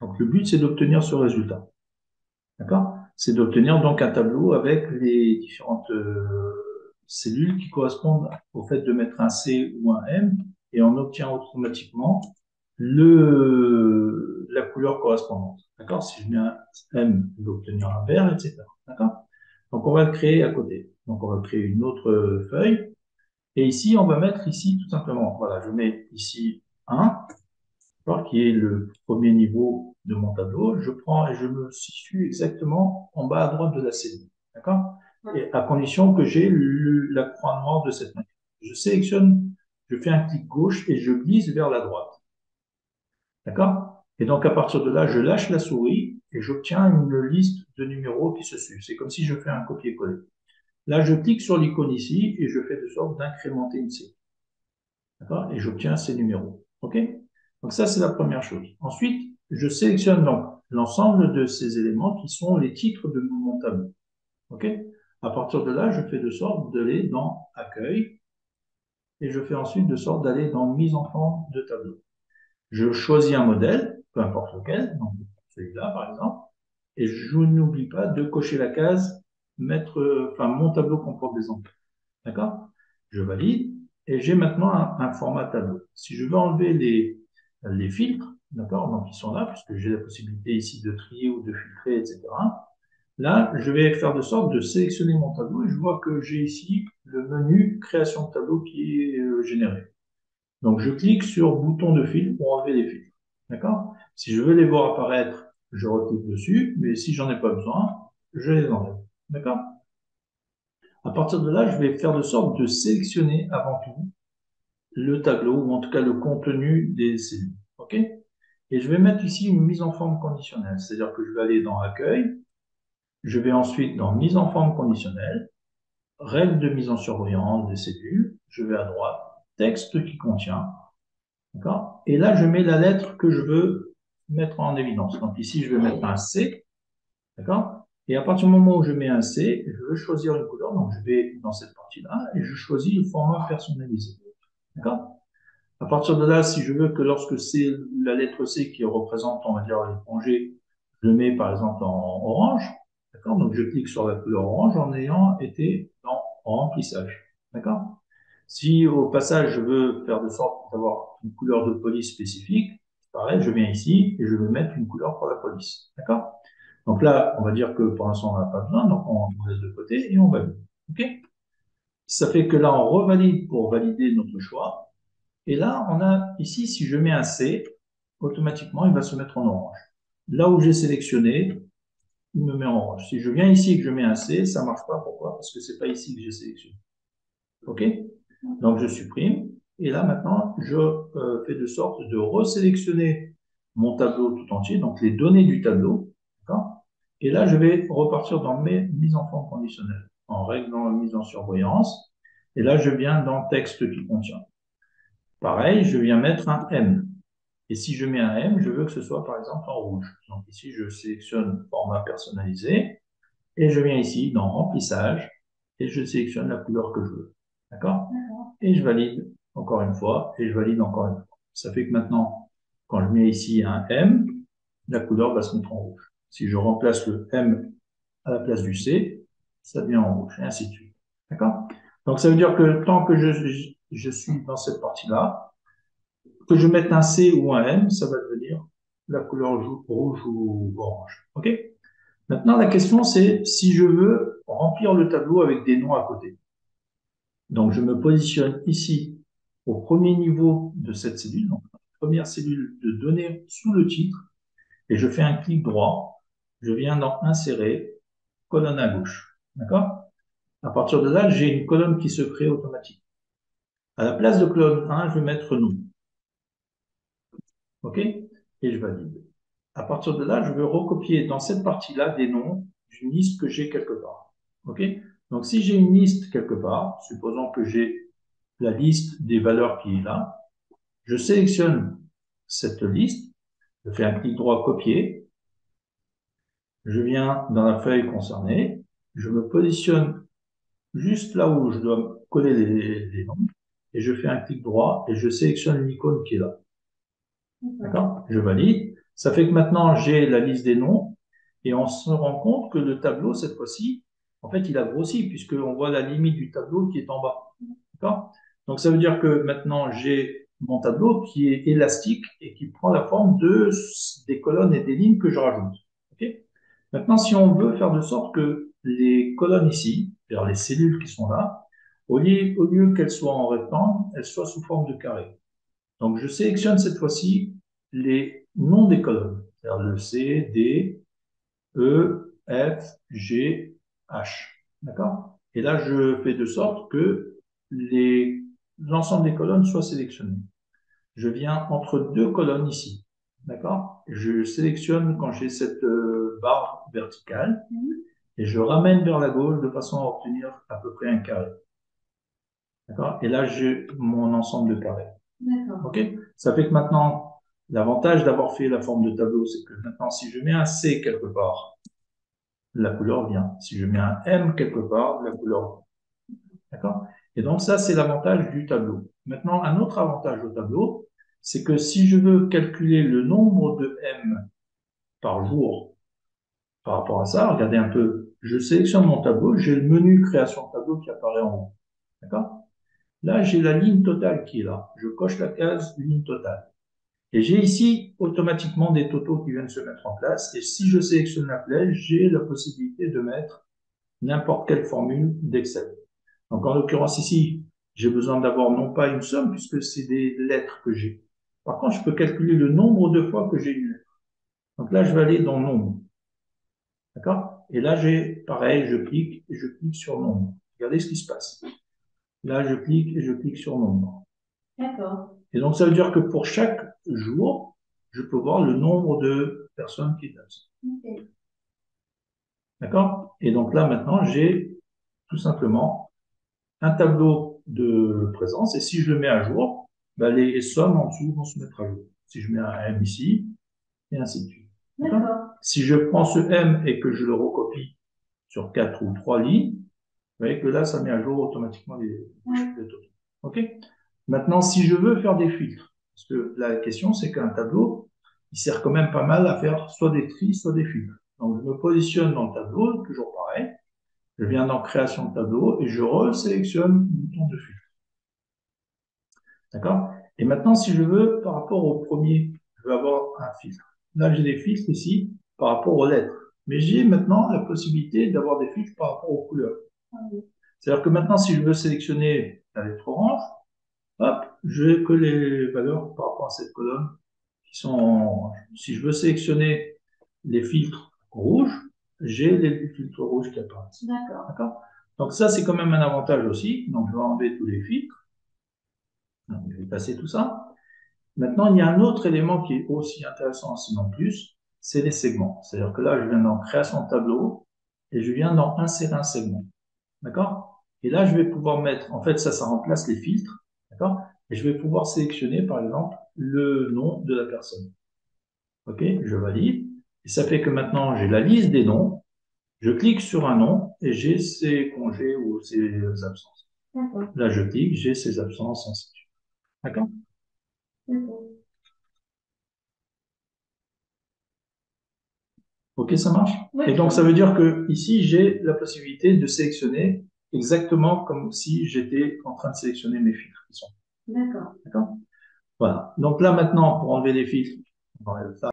Donc, le but, c'est d'obtenir ce résultat. D'accord? C'est d'obtenir donc un tableau avec les différentes cellules qui correspondent au fait de mettre un C ou un M, et on obtient automatiquement la couleur correspondante. D'accord? Si je mets un M, je vais obtenir un vert, etc. D'accord? Donc, on va le créer à côté. Donc, on va créer une autre feuille. Et ici, on va mettre ici tout simplement, voilà, je mets ici 1, qui est le premier niveau de mon tableau. Je prends et je me situe exactement en bas à droite de la cellule. D'accord? Et à condition que j'ai la croix noire de cette manière. Je sélectionne, je fais un clic gauche et je glisse vers la droite. D'accord? Et donc, à partir de là, je lâche la souris et j'obtiens une liste de numéros qui se suivent. C'est comme si je fais un copier-coller. Là, je clique sur l'icône ici et je fais de sorte d'incrémenter une série. D'accord? Et j'obtiens ces numéros. OK? Donc ça, c'est la première chose. Ensuite, je sélectionne donc l'ensemble de ces éléments qui sont les titres de mon tableau. OK? À partir de là, je fais de sorte d'aller dans Accueil et je fais ensuite de sorte d'aller dans Mise en forme de tableau. Je choisis un modèle, peu importe lequel, donc celui-là par exemple, et je n'oublie pas de cocher la case enfin, mon tableau comporte des encres. D'accord? Je valide et j'ai maintenant un format tableau. Si je veux enlever les filtres, d'accord, donc ils sont là, puisque j'ai la possibilité ici de trier ou de filtrer, etc. Là, je vais faire de sorte de sélectionner mon tableau et je vois que j'ai ici le menu création de tableau qui est généré. Donc, je clique sur bouton de filtre pour enlever les filtres. D'accord? Si je veux les voir apparaître, je reclique dessus, mais si j'en ai pas besoin, je les enlève. D'accord? À partir de là, je vais faire de sorte de sélectionner avant tout le tableau, ou en tout cas le contenu des cellules. OK? Et je vais mettre ici une mise en forme conditionnelle, c'est-à-dire que je vais aller dans Accueil, je vais ensuite dans Mise en forme conditionnelle, Règles de mise en surveillance des cellules, je vais à droite, Texte qui contient, d'accord? Et là, je mets la lettre que je veux mettre en évidence. Donc ici, je vais mettre un C, d'accord? Et à partir du moment où je mets un C, je veux choisir une couleur, donc je vais dans cette partie-là et je choisis le format personnalisé. D'accord? À partir de là, si je veux que lorsque c'est la lettre C qui représente, on va dire, les congés, je le mets par exemple en orange. D'accord? Donc je clique sur la couleur orange en ayant été en remplissage. D'accord? Si au passage je veux faire de sorte d'avoir une couleur de police spécifique, pareil, je viens ici et je vais mettre une couleur pour la police. D'accord? Donc là, on va dire que pour l'instant on n'a pas besoin, donc on laisse de côté et on valide. OK? Ça fait que là, on revalide pour valider notre choix. Et là, on a ici, si je mets un C, automatiquement, il va se mettre en orange. Là où j'ai sélectionné, il me met en orange. Si je viens ici et que je mets un C, ça ne marche pas. Pourquoi? Parce que ce n'est pas ici que j'ai sélectionné. OK? Donc, je supprime. Et là, maintenant, je fais de sorte de resélectionner mon tableau tout entier, donc les données du tableau. D'accord? Et là, je vais repartir dans mes mises en forme conditionnelle, en réglant mise en surveillance. Et là, je viens dans texte qui contient. Pareil, je viens mettre un M. Et si je mets un M, je veux que ce soit par exemple en rouge. Donc ici, je sélectionne format personnalisé et je viens ici dans remplissage et je sélectionne la couleur que je veux. D'accord? Et je valide encore une fois et je valide encore une fois. Ça fait que maintenant, quand je mets ici un M, la couleur va se mettre en rouge. Si je remplace le M à la place du C, ça devient en rouge et ainsi de suite. D'accord? Donc ça veut dire que tant que je suis dans cette partie-là, que je mette un C ou un M, ça va devenir la couleur rouge ou orange. OK? Maintenant, la question, c'est si je veux remplir le tableau avec des noms à côté. Donc, je me positionne ici au premier niveau de cette cellule, donc la première cellule de données sous le titre, et je fais un clic droit. Je viens dans Insérer, colonne à gauche. D'accord? À partir de là, j'ai une colonne qui se crée automatiquement. À la place de colonne 1, je vais mettre nom. OK? Et je valide. À partir de là, je vais recopier dans cette partie-là des noms d'une liste que j'ai quelque part. OK? Donc, si j'ai une liste quelque part, supposons que j'ai la liste des valeurs qui est là, je sélectionne cette liste, je fais un clic droit copier, je viens dans la feuille concernée, je me positionne juste là où je dois coller les noms, et je fais un clic droit et je sélectionne l'icône qui est là. D'accord? Je valide. Ça fait que maintenant, j'ai la liste des noms et on se rend compte que le tableau, cette fois-ci, en fait, il a grossi puisqu'on voit la limite du tableau qui est en bas. D'accord? Donc, ça veut dire que maintenant, j'ai mon tableau qui est élastique et qui prend la forme des colonnes et des lignes que je rajoute. Okay. Maintenant, si on veut faire de sorte que les colonnes ici, c'est-à-dire les cellules qui sont là, au lieu qu'elles soient en rectangle, elles soient sous forme de carré. Donc, je sélectionne cette fois-ci les noms des colonnes, c'est-à-dire le C, D, E, F, G, H. D'accord? Et là, je fais de sorte que l'ensemble des colonnes soient sélectionnées. Je viens entre deux colonnes ici. D'accord? Je sélectionne quand j'ai cette barre verticale et je ramène vers la gauche de façon à obtenir à peu près un carré. D'accord? Et là, j'ai mon ensemble de carrés. D'accord. OK? Ça fait que maintenant, l'avantage d'avoir fait la forme de tableau, c'est que maintenant, si je mets un C quelque part, la couleur vient. Si je mets un M quelque part, la couleur vient. D'accord? Et donc, ça, c'est l'avantage du tableau. Maintenant, un autre avantage au tableau, c'est que si je veux calculer le nombre de M par jour par rapport à ça, regardez un peu, je sélectionne mon tableau, j'ai le menu création de tableau qui apparaît en haut. D'accord? Là, j'ai la ligne totale qui est là. Je coche la case ligne totale. Et j'ai ici automatiquement des totaux qui viennent se mettre en place. Et si je sélectionne la flèche, j'ai la possibilité de mettre n'importe quelle formule d'Excel. Donc, en l'occurrence ici, j'ai besoin d'avoir non pas une somme, puisque c'est des lettres que j'ai. Par contre, je peux calculer le nombre de fois que j'ai une lettre. Donc là, je vais aller dans nombre. D'accord? Et là, j'ai, pareil, je clique et je clique sur nombre. Regardez ce qui se passe. Là, je clique et je clique sur nombre. D'accord. Et donc, ça veut dire que pour chaque jour, je peux voir le nombre de personnes qui est absent. Ok. D'accord? Et donc là, maintenant, j'ai tout simplement un tableau de présence. Et si je le mets à jour, ben, les sommes en dessous vont se mettre à jour. Si je mets un M ici, et ainsi de suite. D'accord. Si je prends ce M et que je le recopie sur 4 ou 3 lignes, vous voyez que là, ça met à jour automatiquement les totaux. OK? Maintenant, si je veux faire des filtres, parce que la question, c'est qu'un tableau, il sert quand même pas mal à faire soit des tris, soit des filtres. Donc, je me positionne dans le tableau, toujours pareil. Je viens dans création de tableau et je resélectionne le bouton de filtre. D'accord? Et maintenant, si je veux, par rapport au premier, je veux avoir un filtre. Là, j'ai des filtres ici par rapport aux lettres. Mais j'ai maintenant la possibilité d'avoir des filtres par rapport aux couleurs. C'est-à-dire que maintenant, si je veux sélectionner la lettre orange, hop, je n'ai que les valeurs par rapport à cette colonne qui sont en orange. Si je veux sélectionner les filtres rouges, j'ai les filtres rouges qui apparaissent. D'accord? Donc ça, c'est quand même un avantage aussi. Donc je vais enlever tous les filtres. Donc, je vais passer tout ça. Maintenant, il y a un autre élément qui est aussi intéressant, sinon plus, c'est les segments. C'est-à-dire que là, je viens dans création de tableau et je viens dans insérer un segment. D'accord? Et là, je vais pouvoir mettre, en fait, ça remplace les filtres. D'accord? Et je vais pouvoir sélectionner, par exemple, le nom de la personne. OK? Je valide. Et ça fait que maintenant, j'ai la liste des noms. Je clique sur un nom et j'ai ses congés ou ses absences. Là, je clique, j'ai ses absences, ainsi de suite. D'accord? OK, ça marche? Oui. Et donc, ça veut dire que ici, j'ai la possibilité de sélectionner exactement comme si j'étais en train de sélectionner mes filtres qui sont. D'accord. D'accord? Voilà. Donc là, maintenant, pour enlever les filtres, on enlève ça.